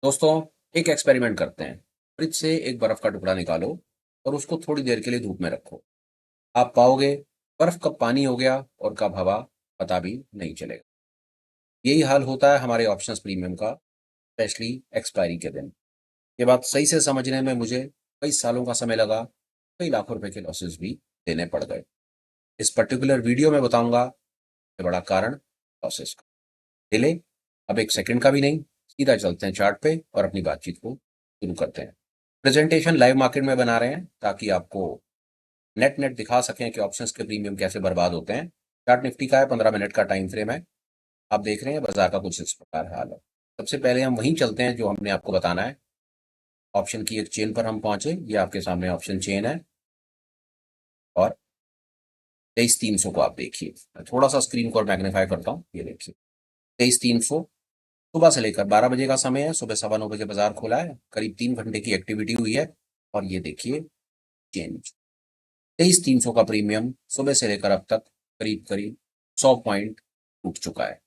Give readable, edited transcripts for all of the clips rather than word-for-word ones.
दोस्तों, एक एक्सपेरिमेंट करते हैं। फ्रिज से एक बर्फ का टुकड़ा निकालो और उसको थोड़ी देर के लिए धूप में रखो। आप पाओगे बर्फ कब पानी हो गया और कब हवा, पता भी नहीं चलेगा। यही हाल होता है हमारे ऑप्शंस प्रीमियम का, स्पेशली एक्सपायरी के दिन। ये बात सही से समझने में मुझे कई सालों का समय लगा, कई लाखों रुपए के लॉसेस भी देने पड़ गए। इस पर्टिकुलर वीडियो में बताऊंगा सबसे बड़ा कारण लॉसेस का। डिले अब एक सेकंड का भी नहीं, सीधा चलते हैं चार्ट पे और अपनी बातचीत को शुरू करते हैं। प्रेजेंटेशन लाइव मार्केट में बना रहे हैं ताकि आपको नेट नेट दिखा सकें कि ऑप्शंस के प्रीमियम कैसे बर्बाद होते हैं। चार्ट निफ्टी का है, 15 मिनट का टाइम फ्रेम है। आप देख रहे हैं बाजार का कुछ इस प्रकार हाल है। सबसे पहले हम वहीं चलते हैं जो हमने आपको बताना है। ऑप्शन की एक चेन पर हम पहुंचे। ये आपके सामने ऑप्शन चेन है और 23,300 को आप देखिए। मैं थोड़ा सा स्क्रीन को और मैग्नीफाई करता हूँ। ये देखिए 23,300 सुबह से लेकर 12 बजे का समय है। सुबह 9:15 बजे बाजार खुला है, करीब 3 घंटे की एक्टिविटी हुई है और ये देखिए चेंज 23,300 का प्रीमियम सुबह से लेकर अब तक करीब करीब 100 पॉइंट टूट चुका है।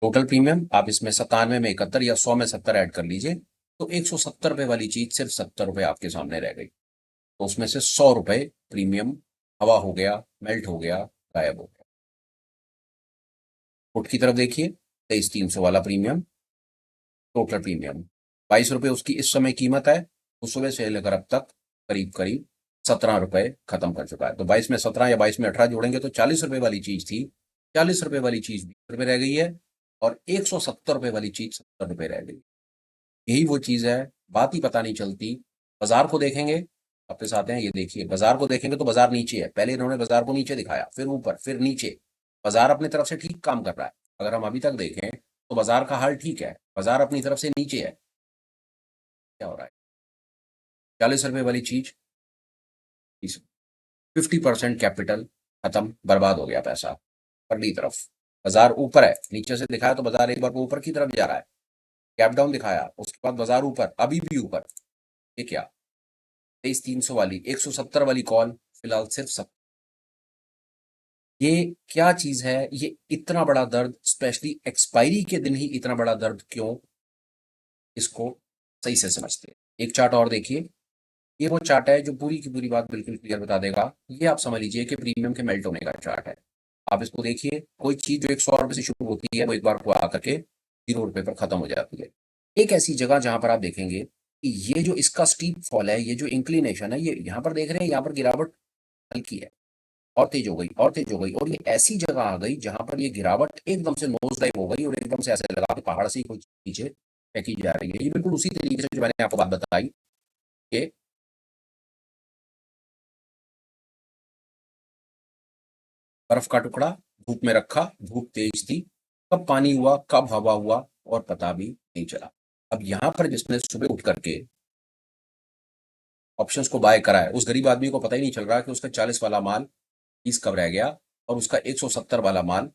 टोटल प्रीमियम आप इसमें 97 में 71 या 100 में 70 ऐड कर लीजिए तो 170 रुपए वाली चीज सिर्फ 70 रुपए आपके सामने रह गई। तो उसमें से 100 रुपए प्रीमियम हवा हो गया, मेल्ट हो गया, गायब हो गया। पुट की तरफ देखिए 23,300 वाला प्रीमियम, टोटल प्रीमियम 22 रुपए उसकी इस समय कीमत है। तो सुबह से लेकर अब तक करीब करीब 17 रुपए खत्म कर चुका है। तो 22 में 17 या 22 में 18 जोड़ेंगे तो 40 रुपए वाली चीज थी, 40 रुपए वाली चीज 20 रुपए रह गई है और 170 रुपए वाली चीज 70 रुपए रह गई। यही वो चीज है, बात ही पता नहीं चलती। बाजार को देखेंगे, वापस आते हैं। ये देखिए बाजार को देखेंगे तो बाजार नीचे है। पहले इन्होंने बाजार को नीचे दिखाया, फिर ऊपर, फिर नीचे। बाजार अपनी तरफ से ठीक काम कर रहा है। अगर हम अभी तक देखें तो बाजार का हाल ठीक है, बाजार अपनी तरफ से नीचे है। क्या हो रहा है? 40 रुपए वाली चीज 50% कैपिटल खत्म, बर्बाद हो गया पैसा। पगली तरफ बाजार ऊपर है, नीचे से दिखाया तो बाजार एक बार को ऊपर की तरफ जा रहा है। गैप डाउन दिखाया, उसके बाद बाजार ऊपर, अभी भी ऊपर। ये क्या? 23,300 वाली 170 वाली कॉल फिलहाल सिर्फ सब। ये क्या चीज है? ये इतना बड़ा दर्द, स्पेशली एक्सपायरी के दिन ही इतना बड़ा दर्द क्यों? इसको सही से समझते हैं। एक चार्ट और देखिए। ये वो चार्ट है जो पूरी की पूरी बात बिल्कुल क्लियर बता देगा। ये आप समझ लीजिए कि प्रीमियम के मेल्ट होने का चार्ट है। आप इसको देखिए, कोई चीज जो 100 रुपए से शुरू होती है वो एक बार को आकर के 0 रुपए पर खत्म हो जाती है। एक ऐसी जगह जहां पर आप देखेंगे कि ये जो इसका स्टीप फॉल है, ये जो इंक्लिनेशन है, ये यहाँ पर देख रहे हैं, यहाँ पर गिरावट हल्की है और तेज हो गई और तेज हो गई और ये ऐसी जगह आ गई जहां पर ये गिरावट एकदम से नोज डाइव हो गई और एकदम से ऐसे लगा कि पहाड़ से ही कोई चीज नीचे फेंकी जा रही है। ये बिल्कुल उसी तरीके से जो मैंने आपको बात बताई कि बर्फ का टुकड़ा धूप में रखा, धूप तेज थी, कब पानी हुआ, कब हवा हुआ और पता भी नहीं चला। अब यहां पर जिसने सुबह उठ करके ऑप्शंस को बाय करा है, उस गरीब आदमी को पता ही नहीं चल रहा कि उसका 40 वाला माल 30 कब रह गया और उसका 170 वाला माल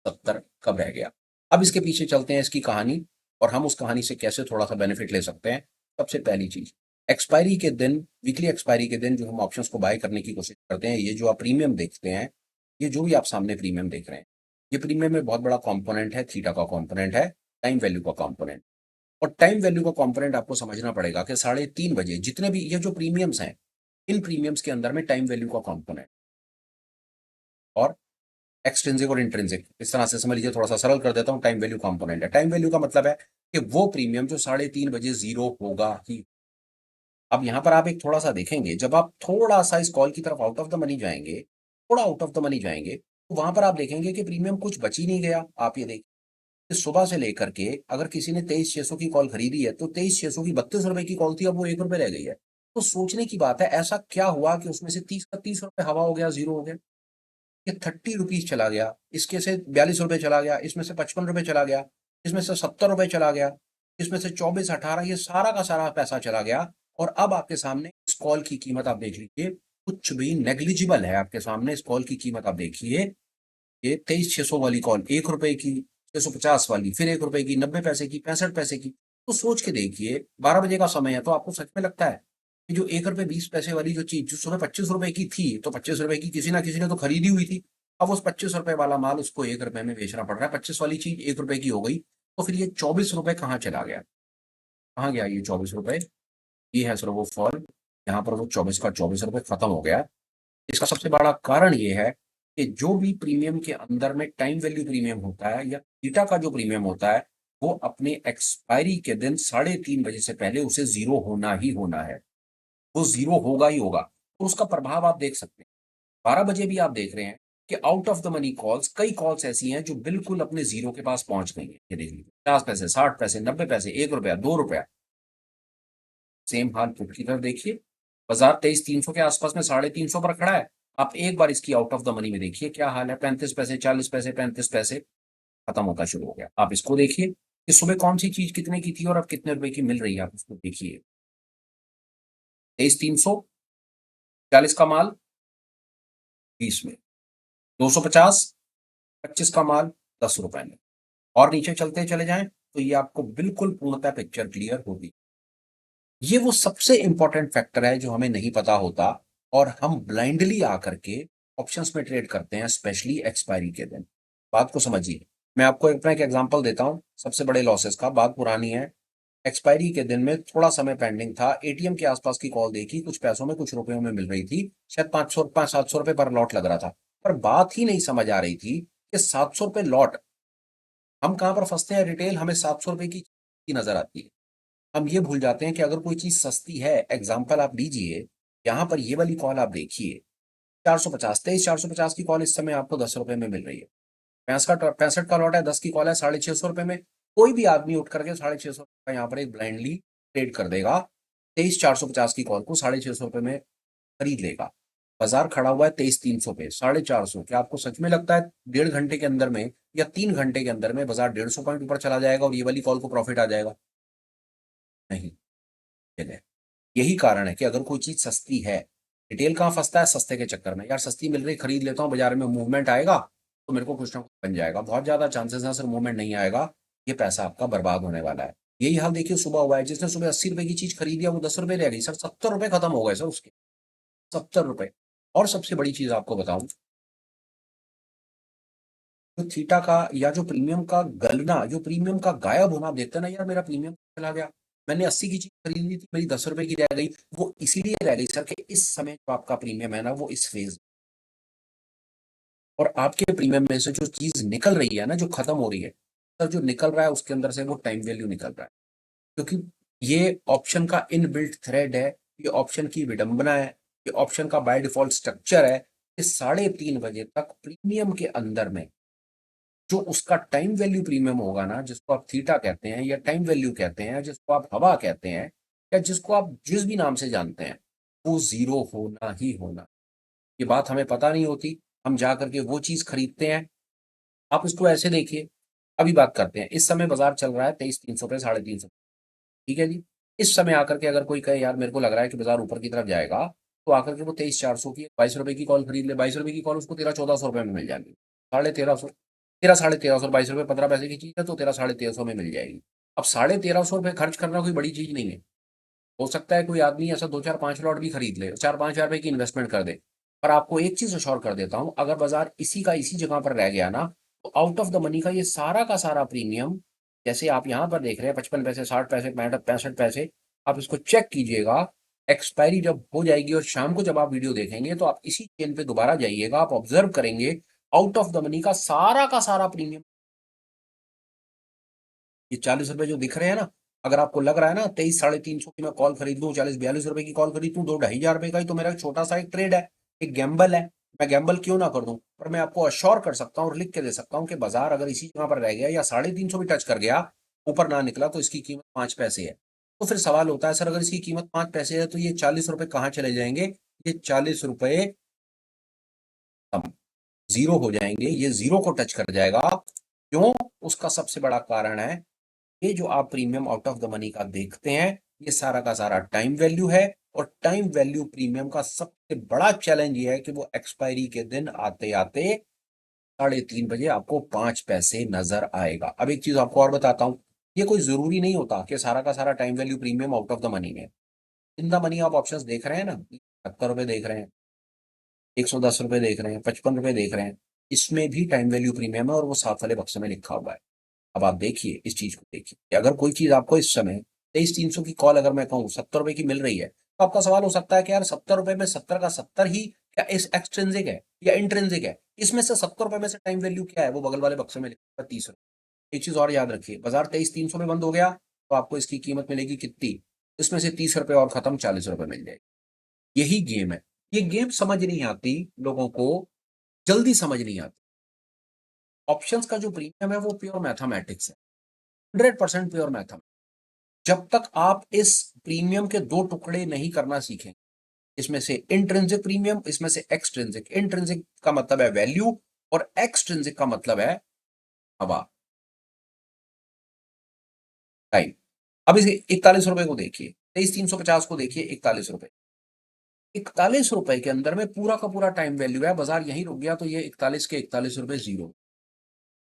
70 कब रह गया। अब इसके पीछे चलते हैं, इसकी कहानी, और हम उस कहानी से कैसे थोड़ा सा बेनिफिट ले सकते हैं। सबसे पहली चीज, एक्सपायरी के दिन, वीकली एक्सपायरी के दिन जो हम ऑप्शंस को बाय करने की कोशिश करते हैं, ये जो आप प्रीमियम देखते हैं, ये जो भी आप सामने प्रीमियम देख रहे हैं, ये प्रीमियम में बहुत बड़ा कंपोनेंट है, थीटा का कंपोनेंट है, टाइम वैल्यू का कंपोनेंट। और टाइम वैल्यू का कंपोनेंट आपको समझना पड़ेगा कि 3:30 बजे जितने भी ये जो प्रीमियम्स हैं, इन प्रीमियम्स के अंदर में टाइम वैल्यू का कंपोनेंट और एक्सट्रिंसिक और इंट्रिंसिक, इस तरह से समझ लीजिए। थोड़ा सा सरल कर देता हूं, टाइम वैल्यू कंपोनेंट है। टाइम वैल्यू का मतलब है कि वो प्रीमियम जो 3:30 बजे जीरो होगा ही। अब यहां पर आप एक थोड़ा सा देखेंगे, जब आप थोड़ा सा इस कॉल की तरफ आउट ऑफ द मनी जाएंगे, थोड़ा आउट ऑफ द मनी जाएंगे, तो वहां पर आप देखेंगे कि प्रीमियम कुछ बच ही नहीं गया। आप ये देखिए, सुबह से लेकर के अगर किसी ने 23,600 की कॉल खरीदी है तो 23,600 की 32 रुपए की कॉल थी, अब वो 1 रुपए रह गई है। तो सोचने की बात है, ऐसा क्या हुआ कि उसमें से 30 का 30 रुपए हवा हो गया, जीरो हो गया। ये 30 रुपीज चला गया, इसके से 42 रुपए चला गया, इसमें से 55 रुपए चला गया, इसमें से 70 रुपए चला गया, इसमें से 24, 18, ये सारा का सारा पैसा चला गया। और अब आपके सामने इस कॉल की कीमत आप देख लीजिए, कुछ भी नेग्लिजिबल है आपके सामने। इस कॉल की कीमत आप देखिए, ये 23,600 वाली कॉल 1 रुपए की, 650 वाली फिर 1 रुपए की, 90 पैसे की, 65 पैसे की। तो सोच के देखिए, 12 बजे का समय है, तो आपको सच में लगता है कि जो 1 रुपए 20 पैसे वाली जो चीज जो सुबह 25 रुपए की थी, तो 25 रुपए की किसी ना किसी ने तो खरीदी हुई थी। अब उस 25 रुपए वाला माल उसको 1 रुपए में बेचना पड़ रहा है, 25 वाली चीज 1 रुपए की हो गई। तो फिर ये 24 रुपए कहाँ चला गया? कहाँ गया ये 24 रुपए? ये है सर वो फॉल, यहाँ पर वो 24 का 24 रुपए खत्म हो गया। इसका सबसे बड़ा कारण ये है कि जो भी प्रीमियम के अंदर में टाइम वैल्यू प्रीमियम होता है या थीटा का जो प्रीमियम होता है, वो अपने एक्सपायरी के दिन 3:30 बजे से पहले उसे जीरो होना ही होना है। वो जीरो होगा ही होगा। तो उसका प्रभाव आप देख सकते हैं। 12 बजे भी आप देख रहे हैं कि out of the money calls, कई कॉल्स ऐसी हैं जो बिल्कुल अपने जीरो के पास पहुंच गई हैं। ये देख लीजिए, 50 पैसे, 60 पैसे, 90 पैसे, 1 रुपया, 2 रुपया। सेम हाल पुट की तरफ देखिए, बाजार 23,300 के आसपास में 350 पर खड़ा है। आप एक बार इसकी आउट ऑफ द मनी में देखिए क्या हाल है। 35 पैसे, 40 पैसे, 35 पैसे, खत्म होता शुरू हो गया। आप इसको देखिए कि सुबह कौन सी चीज कितने की थी और अब कितने रुपए की मिल रही है। आप इसको देखिए, 23,300, 40 का माल 20 में, 250, 25 का माल 10 रुपए में। और नीचे चलते चले जाएं तो ये आपको बिल्कुल पूर्णतः पिक्चर क्लियर होगी। ये वो सबसे इंपॉर्टेंट फैक्टर है जो हमें नहीं पता होता और हम ब्लाइंडली आकर के ऑप्शंस में ट्रेड करते हैं, स्पेशली एक्सपायरी के दिन। बात को समझिए, मैं आपको अपना एक एग्जांपल देता हूं सबसे बड़े लॉसेस का। बात पुरानी है, एक्सपायरी के दिन में थोड़ा समय पेंडिंग था, एटीएम के आसपास की कॉल देखी, कुछ पैसों में कुछ रुपयों में मिल रही थी, शायद 500 700 रुपए पर लॉट लग रहा था। पर बात ही नहीं समझ आ रही थी कि 700 रुपए लॉट, हम कहां पर फंसते हैं, रिटेल हमें 700 रुपए की नजर आती है। हम ये भूल जाते हैं कि अगर कोई चीज सस्ती है, एग्जाम्पल आप लीजिए, यहां पर ये वाली कॉल आप देखिए, 450, 23,450 की कॉल इस समय आपको 10 रुपए में मिल रही है। 65 का लॉट है, 10 की कॉल है 650 रुपए में। कोई भी आदमी उठ करके 650 का यहाँ पर एक ब्लाइंडली ट्रेड कर देगा, 23,450 की कॉल को 650 रुपए में खरीद लेगा। बाजार खड़ा हुआ है 23,300 पे, 450। क्या आपको सच में लगता है 1.5 घंटे के अंदर में या 3 घंटे के अंदर में बाजार 150 पॉइंट ऊपर चला जाएगा और ये वाली कॉल को प्रॉफिट आ जाएगा? नहीं। है। यही कारण है कि अगर कोई चीज सस्ती है, रिटेल कहाँ फंसता है, सस्ते के चक्कर में। यार सस्ती मिल रही, खरीद लेता हूँ, बाजार में मूवमेंट आएगा तो मेरे को कुछ ना कुछ बन जाएगा। बहुत ज्यादा चांसेस है सर मूवमेंट नहीं आएगा, ये पैसा आपका बर्बाद होने वाला है। यही हाल देखिए सुबह हुआ है, जिसने सुबह 80 रुपए की चीज खरीदी है वो 10 रुपए रह गई सर, 70 रुपए खत्म हो गए सर उसके, 70 रुपए। और सबसे बड़ी चीज आपको बताऊं, जो थीटा का या जो प्रीमियम का गलना, जो प्रीमियम का गायब होना, आप देखते हैं ना, यार मेरा प्रीमियम चला गया, मैंने 80 की चीज खरीदी थी, मेरी 10 रुपए की रह गई। वो इसीलिए रह गई सर कि इस समय जो आपका प्रीमियम है ना, वो इस फेज, और आपके प्रीमियम में से जो चीज निकल रही है ना, जो खत्म हो रही है सर, जो निकल रहा है उसके अंदर से वो टाइम वैल्यू निकल रहा है। क्योंकि ये ऑप्शन का इनबिल्ट थ्रेड है, ये ऑप्शन की विडंबना है, ये ऑप्शन का बाय डिफॉल्ट स्ट्रक्चर है। इस 3:30 बजे तक प्रीमियम के अंदर में जो उसका टाइम वैल्यू प्रीमियम होगा ना, जिसको आप थीटा कहते हैं या टाइम वैल्यू कहते हैं, जिसको आप हवा कहते हैं या जिसको आप जिस भी नाम से जानते हैं, वो जीरो होना ही होना। ये बात हमें पता नहीं होती, हम जा करके वो चीज खरीदते हैं। आप इसको ऐसे देखिए, अभी बात करते हैं, इस समय बाजार चल रहा है 23,300 पे, 350, ठीक है जी। इस समय आकर के अगर कोई कहे यार मेरे को लग रहा है कि बाजार ऊपर की तरफ जाएगा, तो आकर के वो 23,400 की 22 रुपए की कॉल खरीद ले। 22 रुपए की कॉल उसको 1300-1400 रुपए में मिल जाएगी। 1350, 1300-1350, 22 रुपए 15 पैसे की चीज है तो 1300-1350 में मिल जाएगी। अब 1350 रुपए खर्च करना कोई बड़ी चीज नहीं है। हो सकता है कोई आदमी ऐसा 2 4 5 लॉट भी खरीद ले, 4-5 हज़ार रुपए की इन्वेस्टमेंट कर दे। पर आपको एक चीज अश्योर कर देता हूं, अगर बाजार इसी का इसी जगह पर रह गया ना, तो आउट ऑफ द मनी का ये सारा का सारा प्रीमियम, जैसे आप यहां पर देख रहे हैं 55 पैसे, 60 पैसे, 65 पैसे, आप इसको चेक कीजिएगा। एक्सपायरी जब हो जाएगी और शाम को जब आप वीडियो देखेंगे तो आप इसी चेन पे दोबारा जाइएगा, आप ऑब्जर्व करेंगे आउट ऑफ द मनी का सारा प्रीमियम, ये 40 रुपए जो दिख रहे हैं ना, अगर आपको लग रहा है ना 23 350 की मैं कॉल खरीद लूं, 40 42 रुपए की कॉल खरीद लूं, 2 2.5 हज़ार रुपए का ही तो मेरा एक छोटा सा एक ट्रेड है, एक गैम्बल है, मैं गैम्बल क्यों ना कर दूं। पर मैं आपको अश्योर कर सकता हूं और लिख के दे सकता हूं कि बाजार अगर इसी जगह पर रह गया या 350 भी टच कर गया, ऊपर ना निकला, तो इसकी कीमत 5 पैसे है। तो फिर सवाल होता है सर अगर इसकी कीमत 5 पैसे है तो ये 40 रुपए कहाँ चले जाएंगे? ये 40 रुपए कम, जीरो हो जाएंगे, ये जीरो को टच कर जाएगा। क्यों? उसका सबसे बड़ा कारण है, ये जो आप premium out of the money का देखते हैं, ये सारा का सारा टाइम वैल्यू है। और टाइम वैल्यू प्रीमियम का सबसे बड़ा चैलेंज ये है कि वो एक्सपायरी के दिन आते आते 3:30 बजे आपको 5 पैसे नजर आएगा। अब एक चीज आपको और बताता हूं, ये कोई जरूरी नहीं होता कि सारा का सारा time value premium out of the money में। इन द मनी आप ऑप्शंस देख रहे हैं ना, 70 रुपए देख रहे हैं, 110 रुपए देख रहे हैं, 55 रुपए देख रहे हैं, इसमें भी टाइम वैल्यू प्रीमियम है और वो साथ वाले बक्से में लिखा हुआ है। अब आप देखिए इस चीज को देखिए कि अगर कोई चीज आपको इस समय 23,300 की कॉल अगर मैं कहूँ 70 रुपए की मिल रही है, तो आपका सवाल हो सकता है कि यार 70 रुपए में 70 का 70 ही क्या इस एक्सट्रिंसिक है या इंट्रिंसिक है? इसमें से 70 रुपए में से टाइम वैल्यू क्या है? वो बगल वाले बक्से में लिखा है 30 रुपए। एक चीज और याद रखिए, बाजार 23,300 में बंद हो गया तो आपको इसकी कीमत मिलेगी कितनी? इसमें से 30 रुपए और खत्म, 40 रुपए मिल जाएगी। यही गेम है। ये गेम समझ नहीं आती लोगों को, जल्दी समझ नहीं आती। ऑप्शंस का जो प्रीमियम है वो प्योर मैथमेटिक्स है, 100% प्योर मैथमेटिक्स। जब तक आप इस प्रीमियम के दो टुकड़े नहीं करना सीखें, इसमें से इंट्रिंसिक प्रीमियम, इसमें से एक्सट्रिंसिक। इंट्रिंसिक का मतलब है वैल्यू और एक्सट्रिंसिक का मतलब है हवा, टाइम। अब इस 41 रुपए को देखिए, 23,350 को देखिए, 41 रुपए। 41 रुपए के अंदर में पूरा का पूरा टाइम वैल्यू है। बाजार यहीं रुक गया तो ये 41 के 41 रुपए जीरो,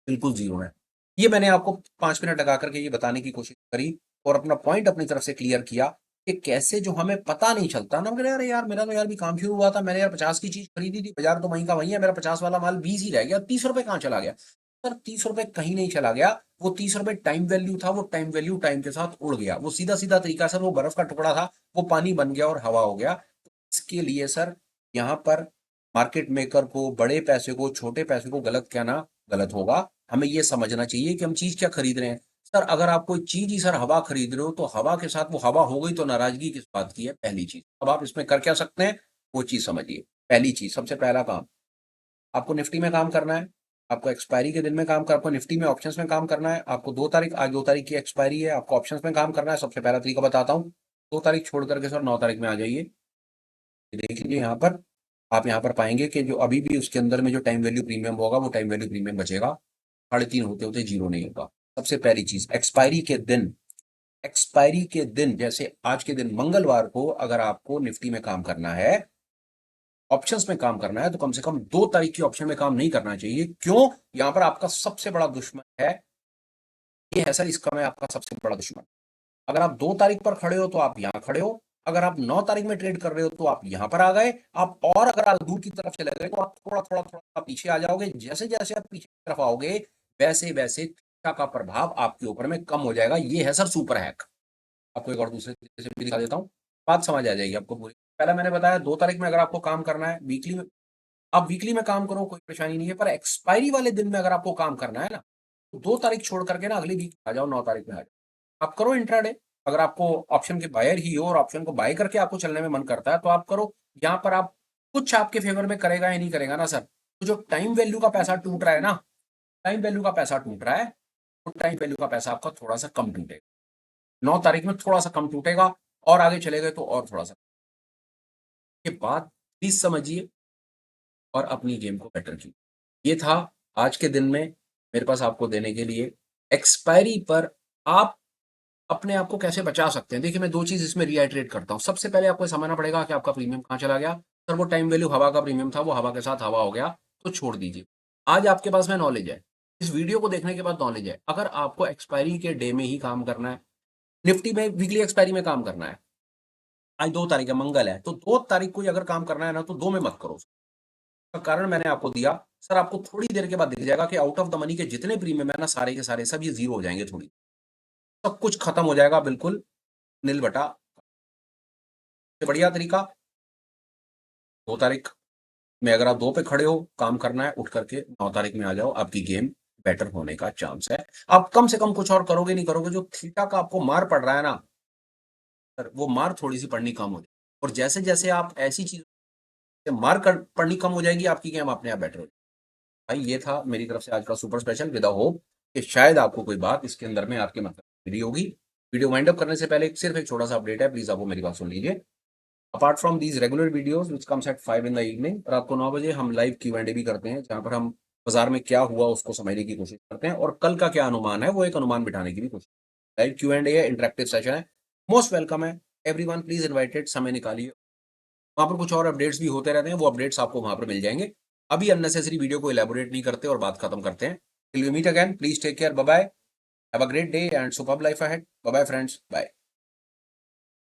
बिल्कुल जीरो है। ये मैंने आपको 5 मिनट लगा करके ये बताने की कोशिश करी और अपना पॉइंट अपनी तरफ से क्लियर किया कि कैसे जो हमें पता नहीं चलता ना, मगर यार यार मेरा तो यार भी काम शुरू हुआ था, मैंने यार 50 की चीज खरीदी थी, बाजार तो वहीं का वहीं है, मेरा 50 वाला माल 20 ही रह गया, 30 रुपए कहाँ चला गया? सर 30 रुपए कहीं नहीं चला गया, वो 30 रुपए टाइम वैल्यू था, वो टाइम वैल्यू टाइम के साथ उड़ गया। वो सीधा सीधा तरीका सर, वो बर्फ का टुकड़ा था, वो पानी बन गया और हवा हो गया। इसके लिए सर यहाँ पर मार्केट मेकर को, बड़े पैसे को, छोटे पैसे को गलत कहना गलत होगा। हमें ये समझना चाहिए कि हम चीज क्या खरीद रहे हैं। सर अगर आप कोई चीज ही सर हवा खरीद रहे हो तो हवा के साथ वो हवा हो गई तो नाराजगी किस बात की है? पहली चीज। अब आप इसमें कर क्या सकते हैं वो चीज समझिए। पहली चीज, सबसे पहला काम, आपको निफ्टी में काम करना है। आपको एक्सपायरी के दिन में काम कर, आपको निफ्टी में ऑप्शंस में काम करना है। आपको 2 तारीख, आज 2 तारीख की एक्सपायरी है, आपको ऑप्शंस में काम करना है। सबसे पहला तरीका बताता हूँ, 2 तारीख छोड़ करके सर 9 तारीख में आ जाइए। देख लीजिए यहाँ पर, आप यहाँ पर पाएंगे कि जो अभी भी उसके अंदर में जो टाइम वैल्यू प्रीमियम होगा वो टाइम वैल्यू प्रीमियम बचेगा, 3.5 होते होते जीरो नहीं होगा। सबसे पहली चीज, एक्सपायरी के दिन, एक्सपायरी के दिन जैसे आज के दिन मंगलवार को अगर आपको निफ्टी में काम करना है, ऑप्शंस में काम करना है, तो कम से कम 2 तारीख की ऑप्शन में काम नहीं करना चाहिए। क्यों? यहां पर आपका सबसे बड़ा दुश्मन है, ये है सर, इसका मैं आपका सबसे बड़ा दुश्मन। अगर आप 2 तारीख पर खड़े हो तो आप यहां खड़े हो, अगर आप 9 तारीख में ट्रेड कर रहे हो तो आप यहां पर आ गए। आप और अगर आप दूर की तरफ चले गए तो आप थोड़ा थोड़ा थोड़ा पीछे आ जाओगे। जैसे जैसे आप पीछे की तरफ आओगे वैसे वैसे थीटा का प्रभाव आपके ऊपर में कम हो जाएगा। ये है सर सुपर हैक। आपको एक और दूसरे तरीके से भी दिखा देता हूँ, बात समझ आ जाएगी आपको पूरी। पहला मैंने बताया 2 तारीख में अगर आपको काम करना है, वीकली में आप वीकली में काम करो, कोई परेशानी नहीं है, पर एक्सपायरी वाले दिन में अगर आपको काम करना है ना, तो 2 तारीख छोड़ करके ना अगले वीक आ जाओ, 9 तारीख में आ जाओ। आप करो इंट्राडे। अगर आपको ऑप्शन के बायर ही हो और ऑप्शन को बाय करके आपको चलने में मन करता है तो आप करो। यहाँ पर आप कुछ आपके फेवर में करेगा या नहीं करेगा ना सर, तो जो टाइम वैल्यू का पैसा टूट रहा है ना, टाइम वैल्यू का पैसा टूट रहा है, तो टाइम वैल्यू का पैसा आपका थोड़ा सा कम टूटेगा। 9 तारीख में थोड़ा सा कम टूटेगा और आगे चले गए तो और थोड़ा सा। ये बात प्लीज समझिए और अपनी गेम को बेटर कीजिए। ये था आज के दिन में मेरे पास आपको देने के लिए। एक्सपायरी पर आप अपने आप को कैसे बचा सकते हैं, देखिए मैं दो चीज इसमें रिआइटरेट करता हूँ। सबसे पहले आपको समझना पड़ेगा कि आपका प्रीमियम कहाँ चला गया। सर वो टाइम वैल्यू हवा का प्रीमियम था, वो हवा के साथ हवा हो गया, तो छोड़ दीजिए। आज आपके पास में नॉलेज है, इस वीडियो को देखने के बाद नॉलेज है। अगर आपको एक्सपायरी के डे में ही काम करना है, निफ्टी में वीकली एक्सपायरी में काम करना है, आज 2 तारीख है, मंगल है, तो 2 तारीख को ही अगर काम करना है ना तो 2 में मत करो। का कारण मैंने आपको दिया। सर आपको थोड़ी देर के बाद दिख जाएगा कि आउट ऑफ द मनी के जितने प्रीमियम है ना, सारे के सारे सब ये जीरो हो जाएंगे, थोड़ी सब कुछ खत्म हो जाएगा, बिल्कुल नील बटा। बढ़िया तरीका, 2 तारीख में अगर आप 2 पे खड़े हो, काम करना है, उठ करके 9 तारीख में आ जाओ, आपकी गेम बेटर होने का चांस है। आप कम से कम कुछ और करोगे नहीं करोगे, जो थीटा का आपको मार पड़ रहा है ना सर, वो मार थोड़ी सी पड़नी कम हो जाएगी। और जैसे जैसे आप ऐसी चीज से मार पड़नी कम हो जाएगी, आपकी गेम अपने आप बेटर हो जाएगी। भाई ये था मेरी तरफ से आज का सुपर स्पेशल, विद होप कि शायद आपको कोई बात इसके अंदर में आपके मतलब मिली होगी। वीडियो वाइंड अप करने से पहले सिर्फ एक छोटा सा अपडेट है, प्लीज आप वो मेरी बात सुन लीजिए। Apart from these regular videos which comes at 5 in the evening, रात को 9 बजे हम लाइव Q&A भी करते हैं, जहां पर हम बाजार में क्या हुआ उसको समझने की कोशिश करते हैं और कल का क्या अनुमान है वो एक अनुमान बिठाने की भी कोशिश। लाइव Q&A है, इंटरेक्टिव सेशन है, मोस्ट वेलकम है। एवरीवन प्लीज इनवाइटेड, समय निकालिए। वहां पर कुछ और अपडेट्स भी होते रहते हैं, वो अपडेट्स आपको वहां पर मिल जाएंगे। अभी अननेसेसरी वीडियो को इलेबोरेट नहीं करते और बात खत्म करते हैं। Till we meet again, please take care, bye bye, have a great day and superb life ahead. Bye bye friends, bye.